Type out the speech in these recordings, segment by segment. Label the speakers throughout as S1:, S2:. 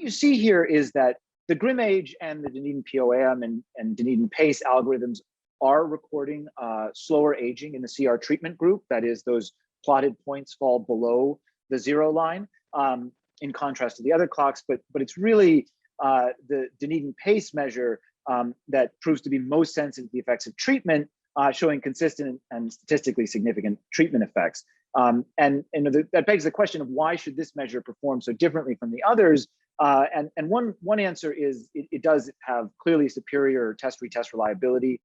S1: you see here is that the Grim Age and the Dunedin POAM and Dunedin PACE algorithms are recording slower aging in the CR treatment group. That is, those plotted points fall below the 0 line, in contrast to the other clocks. But it's really the Dunedin PACE measure that proves to be most sensitive to the effects of treatment, showing consistent and statistically significant treatment effects. And that begs the question of why should this measure perform so differently from the others? And one answer is it does have clearly superior test-retest reliability.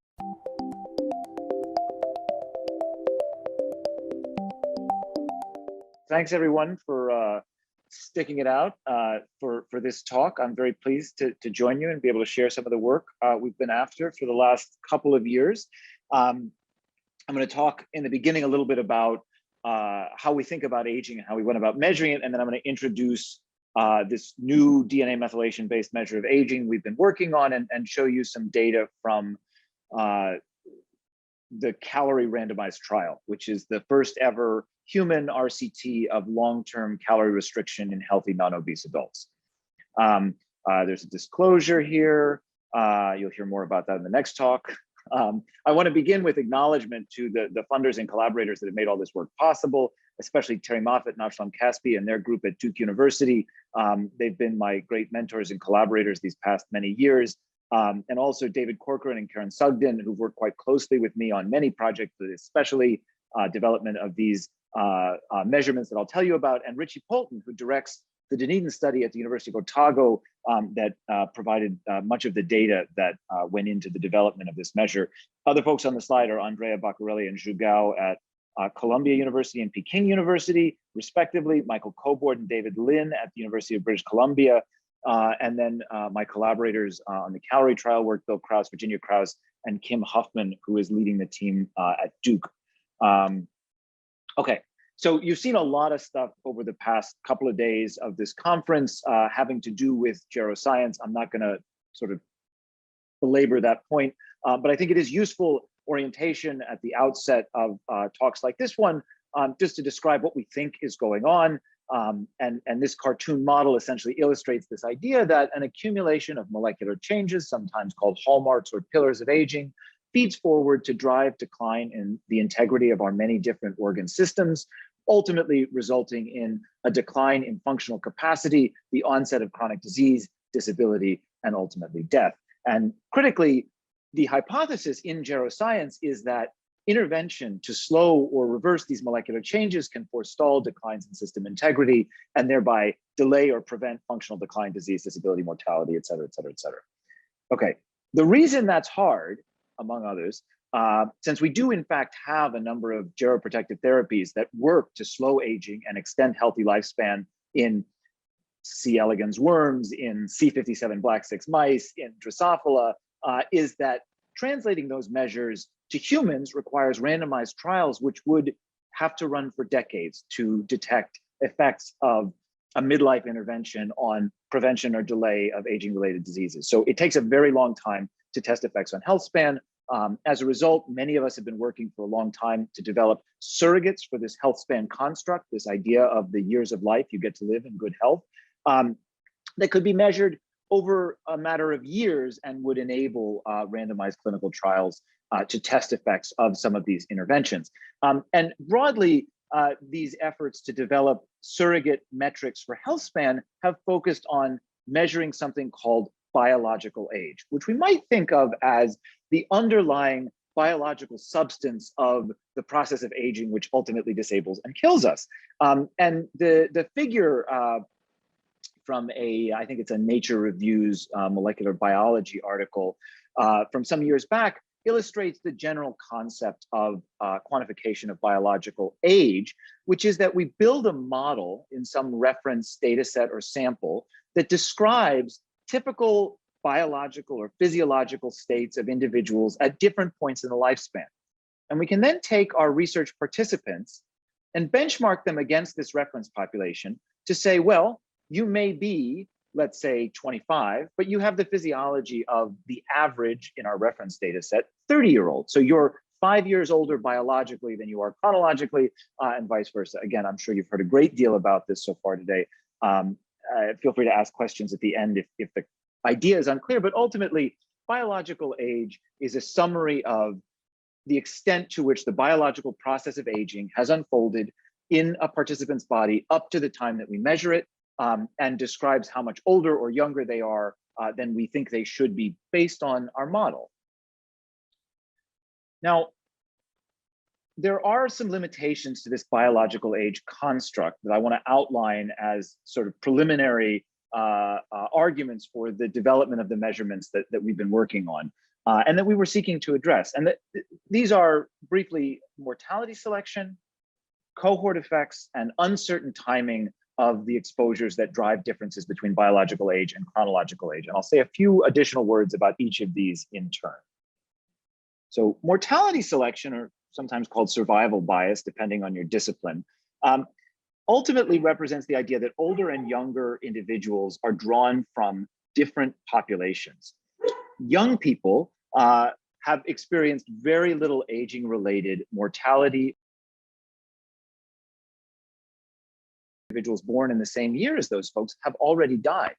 S1: Thanks everyone for sticking it out for this talk. I'm very pleased to join you and be able to share some of the work we've been after for the last couple of years. I'm going to talk in the beginning a little bit about how we think about aging and how we went about measuring it, and then I'm going to introduce this new DNA methylation-based measure of aging we've been working on and show you some data from the Calorie randomized trial, which is the first ever human RCT of long-term calorie restriction in healthy non-obese adults. There's a disclosure here. You'll hear more about that in the next talk. I want to begin with acknowledgement to the funders and collaborators that have made all this work possible, especially Terry Moffat and Avshalom Caspi and their group at Duke University. They've been my great mentors and collaborators these past many years. And also David Corcoran and Karen Sugden, who've worked quite closely with me on many projects, especially development of these measurements that I'll tell you about, and Richie Polton, who directs the Dunedin study at the University of Otago that provided much of the data that went into the development of this measure. Other folks on the slide are Andrea Baccarelli and Zhu Gao at Columbia University and Peking University, respectively, Michael Coboard and David Lin at the University of British Columbia, and then my collaborators on the Calorie trial work, Bill Krause, Virginia Krause, and Kim Huffman, who is leading the team at Duke. Okay, so you've seen a lot of stuff over the past couple of days of this conference having to do with geroscience. I'm not gonna sort of belabor that point, but I think it is useful orientation at the outset of talks like this one, just to describe what we think is going on. And this cartoon model essentially illustrates this idea that an accumulation of molecular changes, sometimes called hallmarks or pillars of aging, feeds forward to drive decline in the integrity of our many different organ systems, ultimately resulting in a decline in functional capacity, the onset of chronic disease, disability, and ultimately death. And critically, the hypothesis in geroscience is that intervention to slow or reverse these molecular changes can forestall declines in system integrity and thereby delay or prevent functional decline, disease, disability, mortality, et cetera, et cetera, et cetera. Okay, the reason that's hard, among others, since we do in fact have a number of geroprotective therapies that work to slow aging and extend healthy lifespan in C. elegans worms, in C57 black 6 mice, in Drosophila, is that translating those measures to humans requires randomized trials, which would have to run for decades to detect effects of a midlife intervention on prevention or delay of aging-related diseases. So it takes a very long time to test effects on health span. As a result, many of us have been working for a long time to develop surrogates for this health span construct, this idea of the years of life you get to live in good health, that could be measured over a matter of years and would enable randomized clinical trials to test effects of some of these interventions. And broadly, these efforts to develop surrogate metrics for health span have focused on measuring something called biological age, which we might think of as the underlying biological substance of the process of aging, which ultimately disables and kills us. And the figure from I think it's a Nature Reviews molecular biology article from some years back, illustrates the general concept of quantification of biological age, which is that we build a model in some reference data set or sample that describes typical biological or physiological states of individuals at different points in the lifespan. And we can then take our research participants and benchmark them against this reference population to say, well, you may be, let's say 25, but you have the physiology of the average in our reference data set, 30-year-old. So you're 5 years older biologically than you are chronologically, and vice versa. Again, I'm sure you've heard a great deal about this so far today. feel free to ask questions at the end if the idea is unclear, but ultimately, biological age is a summary of the extent to which the biological process of aging has unfolded in a participant's body up to the time that we measure it, and describes how much older or younger they are than we think they should be based on our model. Now, there are some limitations to this biological age construct that I want to outline as sort of preliminary arguments for the development of the measurements that we've been working on and that we were seeking to address. And these are briefly mortality selection, cohort effects, and uncertain timing of the exposures that drive differences between biological age and chronological age. And I'll say a few additional words about each of these in turn. So mortality selection, or sometimes called survival bias, depending on your discipline, ultimately represents the idea that older and younger individuals are drawn from different populations. Young people have experienced very little aging-related mortality. Individuals born in the same year as those folks have already died.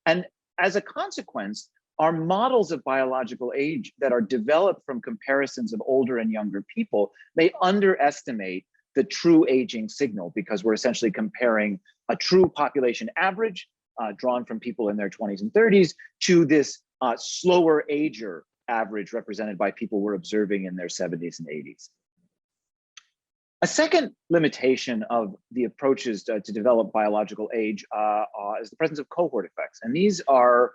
S1: And as a consequence, our models of biological age that are developed from comparisons of older and younger people may underestimate the true aging signal, because we're essentially comparing a true population average drawn from people in their 20s and 30s to this slower ager average represented by people we're observing in their 70s and 80s. A second limitation of the approaches to develop biological age is the presence of cohort effects. And these are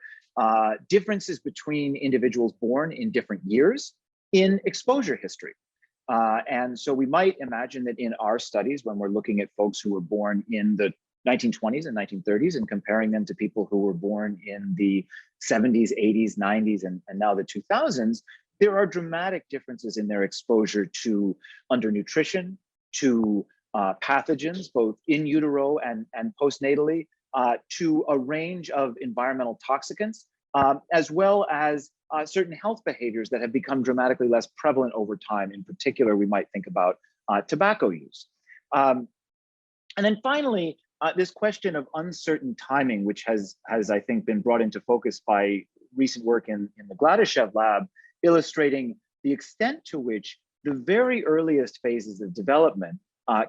S1: differences between individuals born in different years in exposure history. And so we might imagine that in our studies, when we're looking at folks who were born in the 1920s and 1930s and comparing them to people who were born in the 70s, 80s, 90s, and now the 2000s, there are dramatic differences in their exposure to undernutrition, to pathogens, both in utero and postnatally, to a range of environmental toxicants, as well as certain health behaviors that have become dramatically less prevalent over time. In particular, we might think about tobacco use. And then finally, this question of uncertain timing, which has I think been brought into focus by recent work in the Gladyshev lab, illustrating the extent to which the very earliest phases of development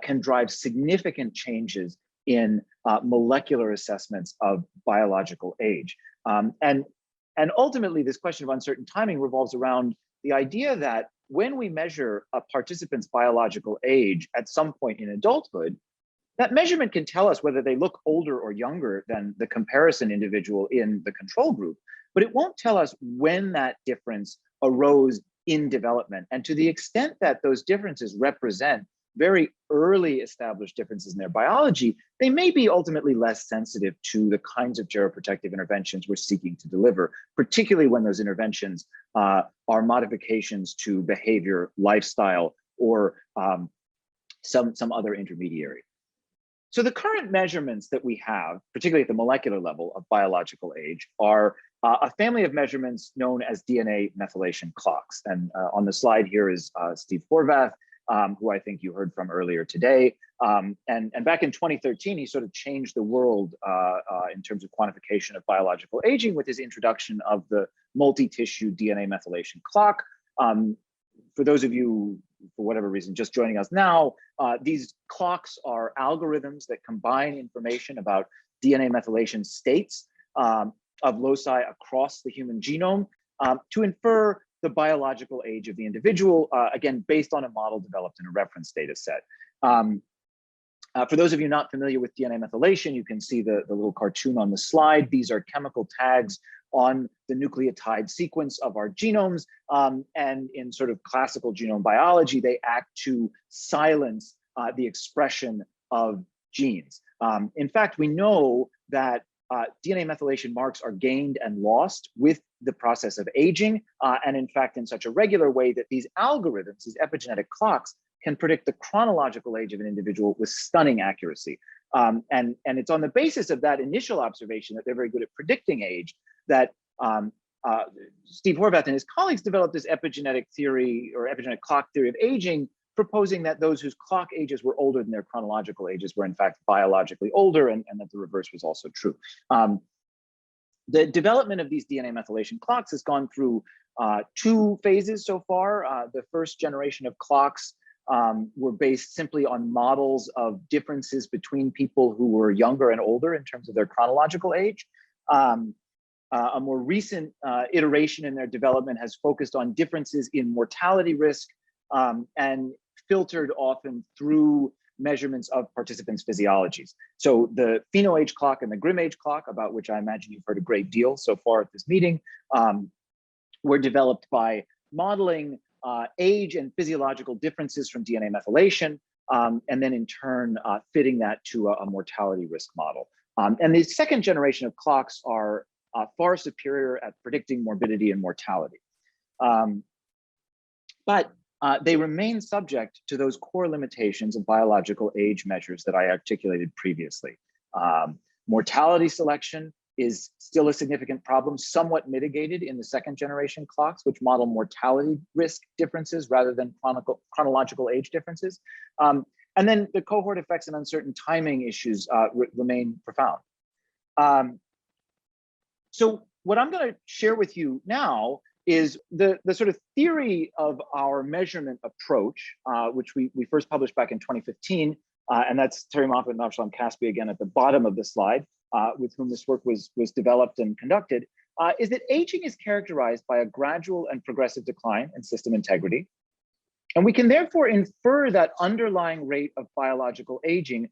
S1: can drive significant changes in molecular assessments of biological age. And ultimately, this question of uncertain timing revolves around the idea that when we measure a participant's biological age at some point in adulthood, that measurement can tell us whether they look older or younger than the comparison individual in the control group, but it won't tell us when that difference arose in development. And to the extent that those differences represent very early established differences in their biology, they may be ultimately less sensitive to the kinds of geroprotective interventions we're seeking to deliver, particularly when those interventions are modifications to behavior, lifestyle, or some other intermediary. So the current measurements that we have, particularly at the molecular level of biological age, are a family of measurements known as DNA methylation clocks. And on the slide here is Steve Horvath, who I think you heard from earlier today. And back in 2013, he sort of changed the world in terms of quantification of biological aging with his introduction of the multi-tissue DNA methylation clock. For those of you, for whatever reason, just joining us now, these clocks are algorithms that combine information about DNA methylation states of loci across the human genome to infer the biological age of the individual, again, based on a model developed in a reference data set. For those of you not familiar with DNA methylation, you can see the little cartoon on the slide. These are chemical tags on the nucleotide sequence of our genomes. And in sort of classical genome biology, they act to silence the expression of genes. In fact, we know that DNA methylation marks are gained and lost with the process of aging, and in fact, in such a regular way that these algorithms, these epigenetic clocks, can predict the chronological age of an individual with stunning accuracy. And it's on the basis of that initial observation that they're very good at predicting age that Steve Horvath and his colleagues developed this epigenetic theory or epigenetic clock theory of aging proposing that those whose clock ages were older than their chronological ages were in fact biologically older, and that the reverse was also true. The development of these DNA methylation clocks has gone through 2 phases so far. The first generation of clocks were based simply on models of differences between people who were younger and older in terms of their chronological age. A more recent iteration in their development has focused on differences in mortality risk and filtered often through measurements of participants' physiologies. So the pheno-age clock and the grim-age clock, about which I imagine you've heard a great deal so far at this meeting, were developed by modeling age and physiological differences from DNA methylation, and then in turn fitting that to a mortality risk model. And the second generation of clocks are far superior at predicting morbidity and mortality. But they remain subject to those core limitations of biological age measures that I articulated previously. Mortality selection is still a significant problem, somewhat mitigated in the second generation clocks, which model mortality risk differences rather than chronological age differences. And then the cohort effects and uncertain timing issues remain profound. So what I'm going to share with you now is the sort of theory of our measurement approach, which we first published back in 2015, and that's Terry Moffat and Avshalom Caspi again at the bottom of the slide, with whom this work was developed and conducted, is that aging is characterized by a gradual and progressive decline in system integrity. And we can therefore infer that underlying rate of biological aging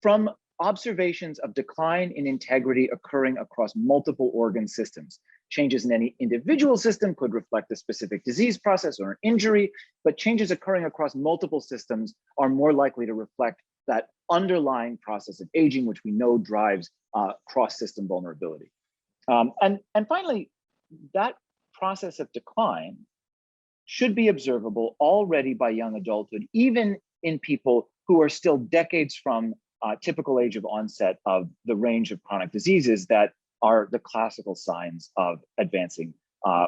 S1: from observations of decline in integrity occurring across multiple organ systems. Changes in any individual system could reflect a specific disease process or an injury, but changes occurring across multiple systems are more likely to reflect that underlying process of aging, which we know drives cross-system vulnerability. And finally, that process of decline should be observable already by young adulthood, even in people who are still decades from typical age of onset of the range of chronic diseases that are the classical signs of advancing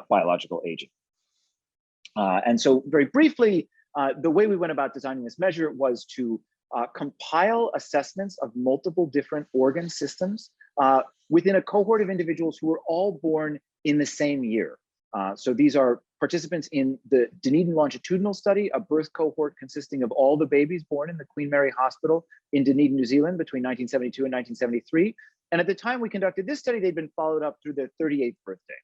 S1: biological aging. And so very briefly, the way we went about designing this measure was to compile assessments of multiple different organ systems within a cohort of individuals who were all born in the same year. So these are participants in the Dunedin longitudinal study, a birth cohort consisting of all the babies born in the Queen Mary Hospital in Dunedin, New Zealand between 1972 and 1973. And at the time we conducted this study, they'd been followed up through their 38th birthday.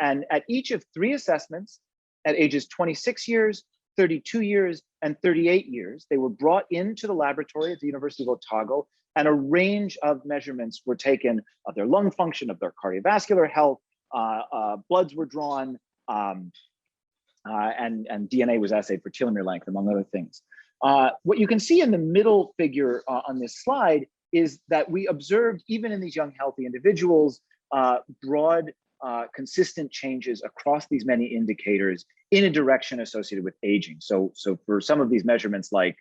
S1: And at each of 3 assessments, at ages 26 years, 32 years, and 38 years, they were brought into the laboratory at the University of Otago, and a range of measurements were taken of their lung function, of their cardiovascular health, bloods were drawn, and DNA was assayed for telomere length, among other things. What you can see in the middle figure on this slide is that we observed, even in these young, healthy individuals, broad, consistent changes across these many indicators in a direction associated with aging. So for some of these measurements like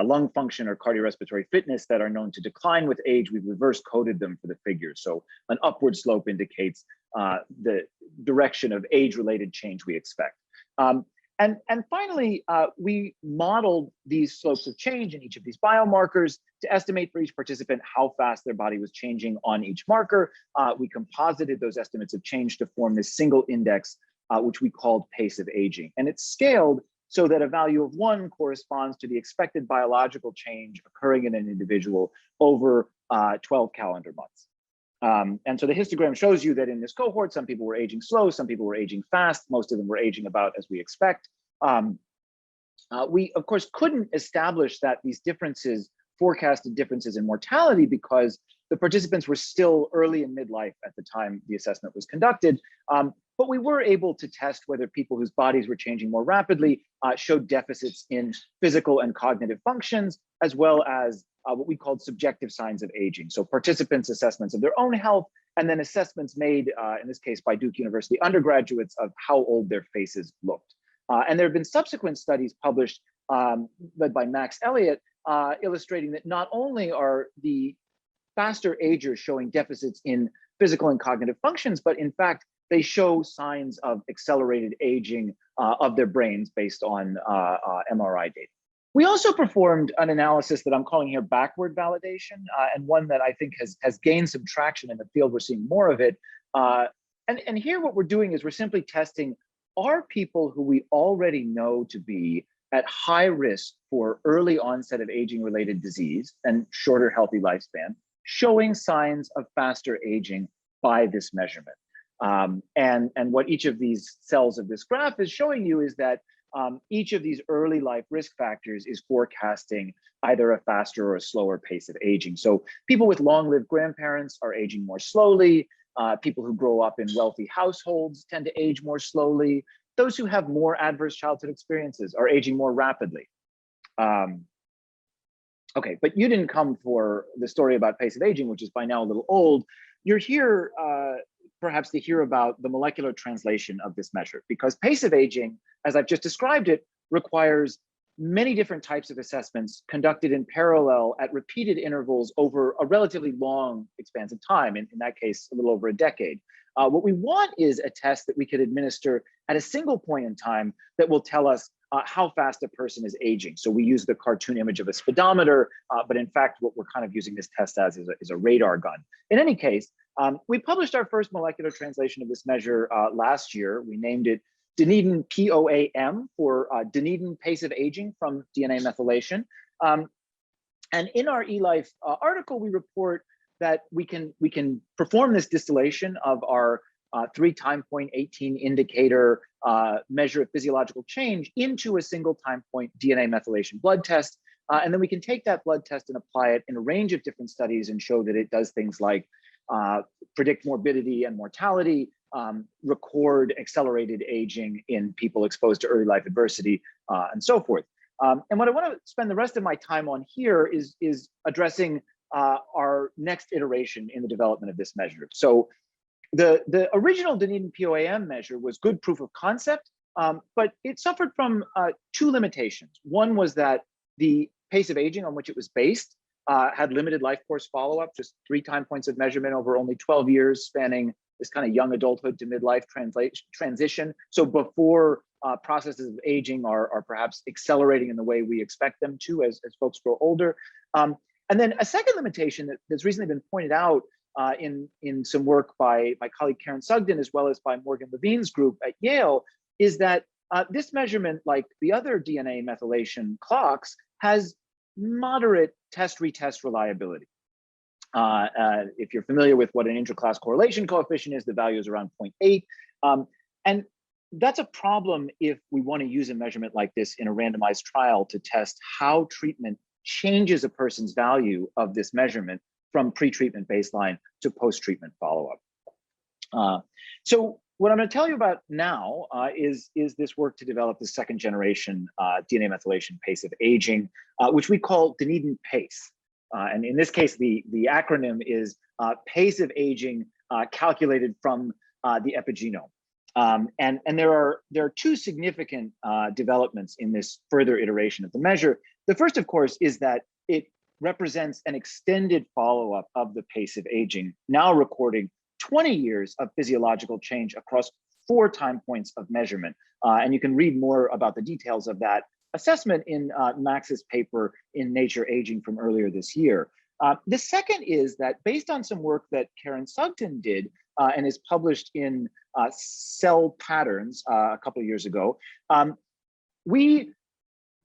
S1: lung function or cardiorespiratory fitness that are known to decline with age, we've reverse coded them for the figures. So an upward slope indicates the direction of age-related change we expect. And finally, we modeled these slopes of change in each of these biomarkers to estimate for each participant how fast their body was changing on each marker. We composited those estimates of change to form this single index, which we called pace of aging. And it's scaled so that a value of 1 corresponds to the expected biological change occurring in an individual over 12 calendar months. And so the histogram shows you that in this cohort, some people were aging slow, some people were aging fast, most of them were aging about as we expect. We, of course, couldn't establish that these differences forecasted differences in mortality because the participants were still early in midlife at the time the assessment was conducted. But we were able to test whether people whose bodies were changing more rapidly showed deficits in physical and cognitive functions, as well as what we called subjective signs of aging. So participants' assessments of their own health, and then assessments made, in this case by Duke University undergraduates, of how old their faces looked. And there have been subsequent studies published led by Max Elliott, illustrating that not only are the faster agers showing deficits in physical and cognitive functions, but in fact, they show signs of accelerated aging of their brains based on MRI data. We also performed an analysis that I'm calling here backward validation, and one that I think has gained some traction in the field. We're seeing more of it. And here what we're doing is we're simply testing, are people who we already know to be at high risk for early onset of aging-related disease and shorter healthy lifespan, showing signs of faster aging by this measurement. And what each of these cells of this graph is showing you is that each of these early life risk factors is forecasting either a faster or a slower pace of aging. So people with long-lived grandparents are aging more slowly. People who grow up in wealthy households tend to age more slowly. Those who have more adverse childhood experiences are aging more rapidly. Okay, but you didn't come for the story about pace of aging, which is by now a little old. You're here perhaps to hear about the molecular translation of this measure, because pace of aging, as I've just described it, requires many different types of assessments conducted in parallel at repeated intervals over a relatively long expanse of time, in that case, a little over a decade. What we want is a test that we could administer at a single point in time that will tell us how fast a person is aging. So we use the cartoon image of a speedometer, but in fact, what we're kind of using this test as is a radar gun. In any case, we published our first molecular translation of this measure last year. We named it Dunedin POAM for Dunedin pace of aging from DNA methylation. And in our eLife article, we report that we can perform this distillation of our 3 time point 18 indicator measure of physiological change into a single time point DNA methylation blood test. And then we can take that blood test and apply it in a range of different studies and show that it does things like predict morbidity and mortality, record accelerated aging in people exposed to early life adversity, and so forth. And what I want to spend the rest of my time on here is addressing our next iteration in the development of this measure. So the original Dunedin POAM measure was good proof of concept, but it suffered from 2 limitations. One was that the pace of aging on which it was based had limited life course follow-up, just 3 time points of measurement over only 12 years, spanning this kind of young adulthood to midlife transition. So before processes of aging are perhaps accelerating in the way we expect them to as folks grow older. And then a second limitation that's recently been pointed out in some work by my colleague Karen Sugden, as well as by Morgan Levine's group at Yale, is that this measurement, like the other DNA methylation clocks, has moderate test-retest reliability. If you're familiar with what an intra-class correlation coefficient is, the value is around 0.8. And that's a problem if we want to use a measurement like this in a randomized trial to test how treatment changes a person's value of this measurement from pre-treatment baseline to post-treatment follow-up. So what I'm going to tell you about now is this work to develop the second generation DNA methylation pace of aging, which we call Dunedin PACE. And in this case, the acronym is pace of aging calculated from the epigenome. And there are 2 significant developments in this further iteration of the measure. The first, of course, is that it represents an extended follow-up of the pace of aging, now recording 20 years of physiological change across 4 time points of measurement. And you can read more about the details of that assessment in Max's paper in Nature Aging from earlier this year. The second is that based on some work that Karen Sugden did and is published in Cell Patterns a couple of years ago, we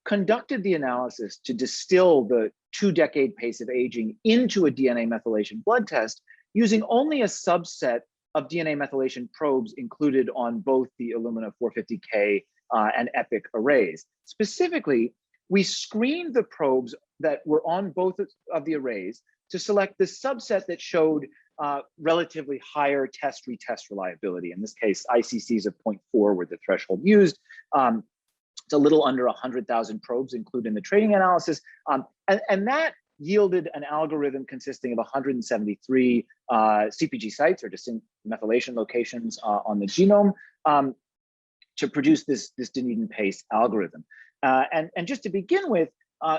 S1: conducted the analysis to distill the 2-decade pace of aging into a DNA methylation blood test using only a subset of DNA methylation probes included on both the Illumina 450K and EPIC arrays. Specifically, we screened the probes that were on both of the arrays to select the subset that showed relatively higher test-retest reliability. In this case, ICCs of 0.4 were the threshold used. It's a little under 100,000 probes included in the training analysis. And that yielded an algorithm consisting of 173 CPG sites, or distinct methylation locations on the genome, to produce this Dunedin PACE algorithm. And just to begin with,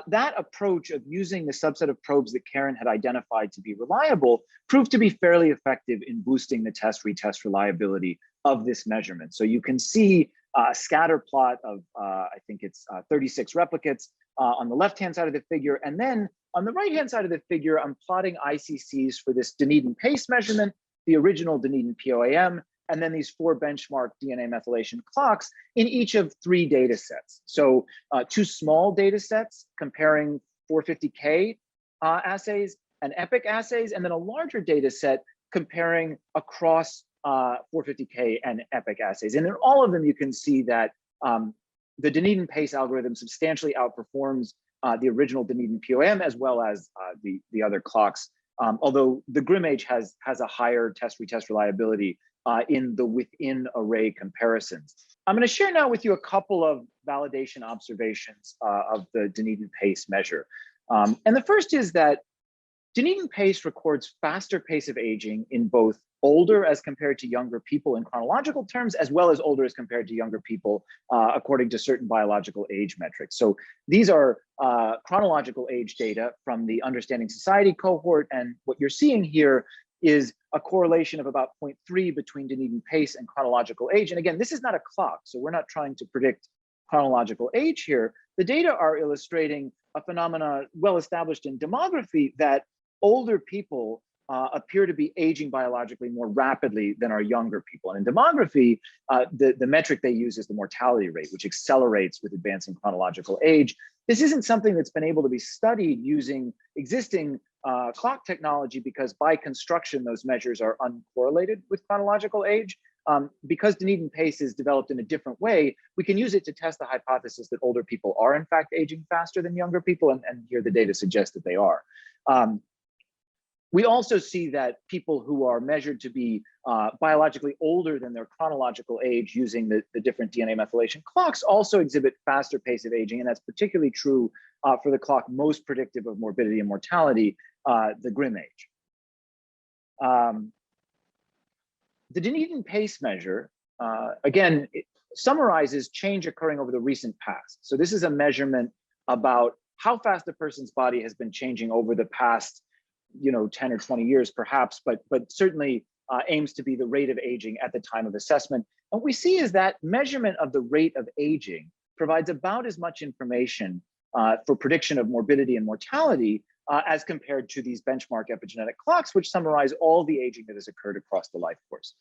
S1: that approach of using the subset of probes that Karen had identified to be reliable proved to be fairly effective in boosting the test-retest reliability of this measurement. So you can see a scatter plot of, I think it's 36 replicates on the left-hand side of the figure. And then on the right-hand side of the figure, I'm plotting ICCs for this Dunedin pace measurement, the original Dunedin POAM, and then these 4 benchmark DNA methylation clocks in each of 3 data sets. So 2 small data sets comparing 450K assays and EPIC assays, and then a larger data set comparing across 450K and EPIC assays. And in all of them, you can see that the Dunedin pace algorithm substantially outperforms the original Dunedin POM as well as the other clocks, although the GrimAge has a higher test-retest reliability in the within array comparisons. I'm going to share now with you a couple of validation observations of the Dunedin pace measure. And the first is that Dunedin pace records faster pace of aging in both older as compared to younger people in chronological terms, as well as older as compared to younger people according to certain biological age metrics. So these are chronological age data from the Understanding Society cohort, and what you're seeing here is a correlation of about 0.3 between Dunedin pace and chronological age. And again, this is not a clock, so we're not trying to predict chronological age here. The data are illustrating a phenomena well established in demography that older people appear to be aging biologically more rapidly than our younger people. And in demography, the metric they use is the mortality rate, which accelerates with advancing chronological age. This isn't something that's been able to be studied using existing clock technology because by construction, those measures are uncorrelated with chronological age. Because Dunedin pace is developed in a different way, we can use it to test the hypothesis that older people are in fact aging faster than younger people, and here the data suggests that they are. We also see that people who are measured to be biologically older than their chronological age using the different DNA methylation clocks also exhibit faster pace of aging, and that's particularly true for the clock most predictive of morbidity and mortality, the GrimAge. The Dunedin pace measure, again, it summarizes change occurring over the recent past. So this is a measurement about how fast a person's body has been changing over the past 10 or 20 years perhaps, but certainly aims to be the rate of aging at the time of assessment. And what we see is that measurement of the rate of aging provides about as much information for prediction of morbidity and mortality as compared to these benchmark epigenetic clocks, which summarize all the aging that has occurred across the life course.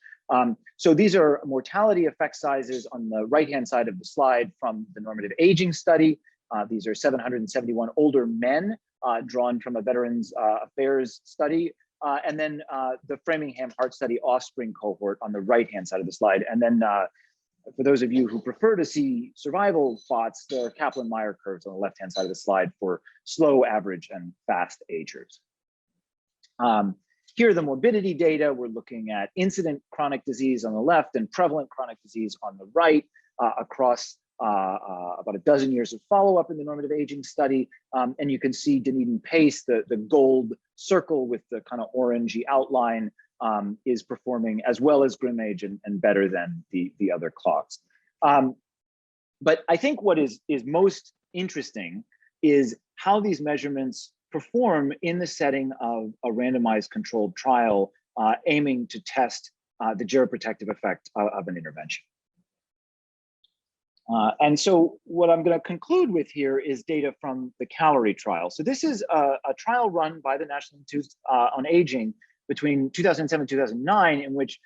S1: So these are mortality effect sizes on the right-hand side of the slide from the normative aging study. These are 771 older men drawn from a Veterans Affairs study, and then the Framingham Heart Study offspring cohort on the right-hand side of the slide. And then for those of you who prefer to see survival plots, there are Kaplan-Meier curves on the left-hand side of the slide for slow, average, and fast agers. Here are the morbidity data. We're looking at incident chronic disease on the left and prevalent chronic disease on the right across about a dozen years of follow-up in the normative aging study. And you can see Dunedin pace, the gold circle with the kind of orangey outline is performing as well as GrimAge and better than the other clocks. But I think what is most interesting is how these measurements perform in the setting of a randomized controlled trial aiming to test the geroprotective effect of an intervention. And so what I'm going to conclude with here is data from the Calorie trial. So this is a trial run by the National Institute on Aging between 2007 and 2009, in which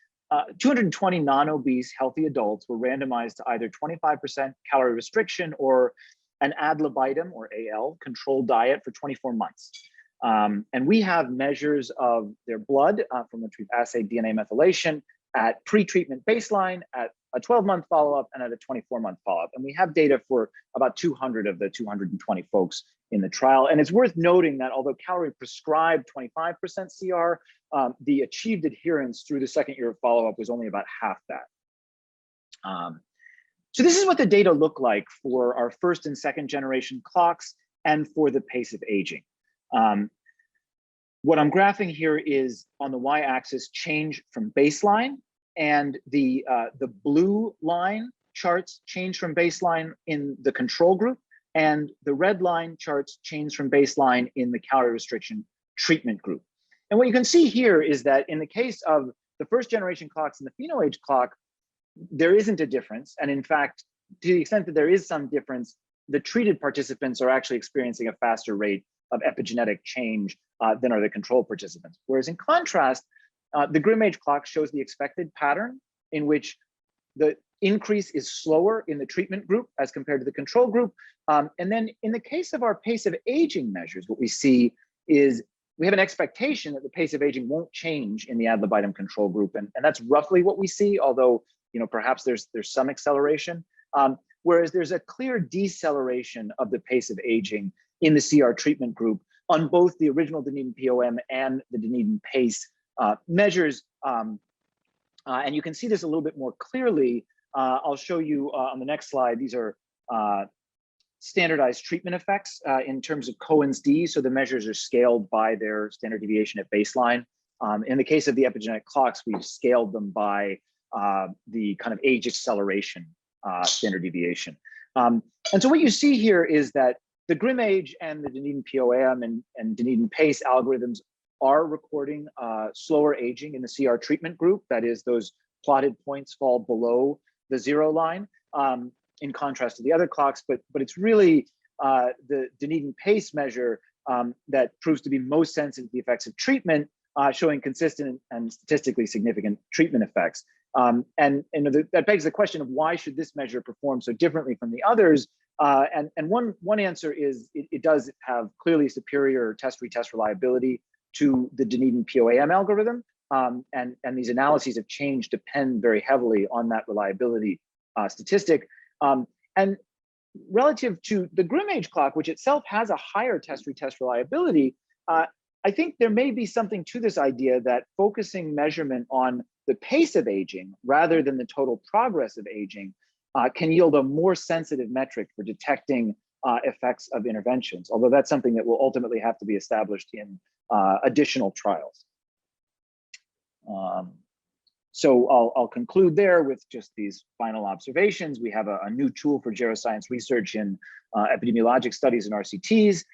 S1: 220 non-obese healthy adults were randomized to either 25% calorie restriction or an ad libitum or AL controlled diet for 24 months. And we have measures of their blood from which we've assayed DNA methylation at pre-treatment baseline, at a 12-month follow-up, and at a 24-month follow-up. And we have data for about 200 of the 220 folks in the trial. And it's worth noting that although Calorie prescribed 25% CR, the achieved adherence through the second year of follow-up was only about half that. So this is what the data look like for our first and second generation clocks and for the pace of aging. What I'm graphing here is on the y-axis change from baseline, and the blue line charts change from baseline in the control group, and the red line charts change from baseline in the calorie restriction treatment group. And what you can see here is that in the case of the first generation clocks and the PhenoAge clock, there isn't a difference. And in fact, to the extent that there is some difference, the treated participants are actually experiencing a faster rate of epigenetic change than are the control participants. Whereas in contrast, the Grimm-Age clock shows the expected pattern in which the increase is slower in the treatment group as compared to the control group. And then in the case of our pace of aging measures, what we see is we have an expectation that the pace of aging won't change in the ad libitum control group. And that's roughly what we see, although perhaps there's some acceleration. Whereas there's a clear deceleration of the pace of aging in the CR treatment group on both the original Dunedin POM and the Dunedin pace measures. And you can see this a little bit more clearly. I'll show you on the next slide. These are standardized treatment effects in terms of Cohen's d. So the measures are scaled by their standard deviation at baseline. In the case of the epigenetic clocks, we've scaled them by the kind of age acceleration standard deviation. And so what you see here is that the Grimm-Age and the Dunedin POM and Dunedin pace algorithms are recording slower aging in the CR treatment group. That is, those plotted points fall below the 0 line, in contrast to the other clocks. But it's really the Dunedin pace measure that proves to be most sensitive to the effects of treatment, showing consistent and statistically significant treatment effects. And that begs the question of why should this measure perform so differently from the others? And one answer is it does have clearly superior test-retest reliability to the Dunedin POAM algorithm. And these analyses of change depend very heavily on that reliability statistic. And relative to the Grimm-Age clock, which itself has a higher test-retest reliability, I think there may be something to this idea that focusing measurement on the pace of aging rather than the total progress of aging can yield a more sensitive metric for detecting effects of interventions, although that's something that will ultimately have to be established in additional trials. So I'll conclude there with just these final observations. We have a new tool for geroscience research in epidemiologic studies and RCTs.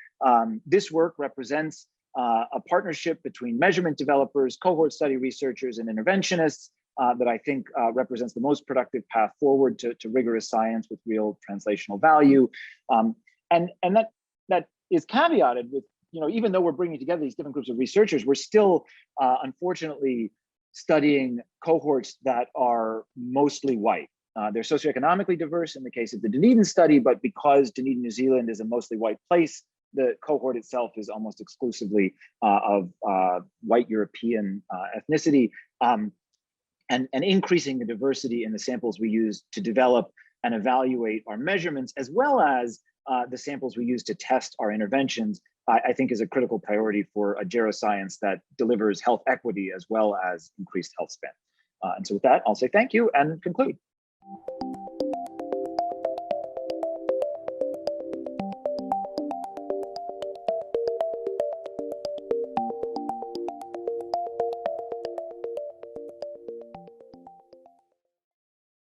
S1: This work represents a partnership between measurement developers, cohort study researchers, and interventionists that I think represents the most productive path forward to rigorous science with real translational value. And that is caveated with, even though we're bringing together these different groups of researchers, we're still, unfortunately, studying cohorts that are mostly white. They're socioeconomically diverse in the case of the Dunedin study, but because Dunedin, New Zealand is a mostly white place, the cohort itself is almost exclusively of white European ethnicity, and increasing the diversity in the samples we use to develop and evaluate our measurements, as well as the samples we use to test our interventions, I think is a critical priority for a geroscience that delivers health equity as well as increased health span. And so with that, I'll say thank you and conclude.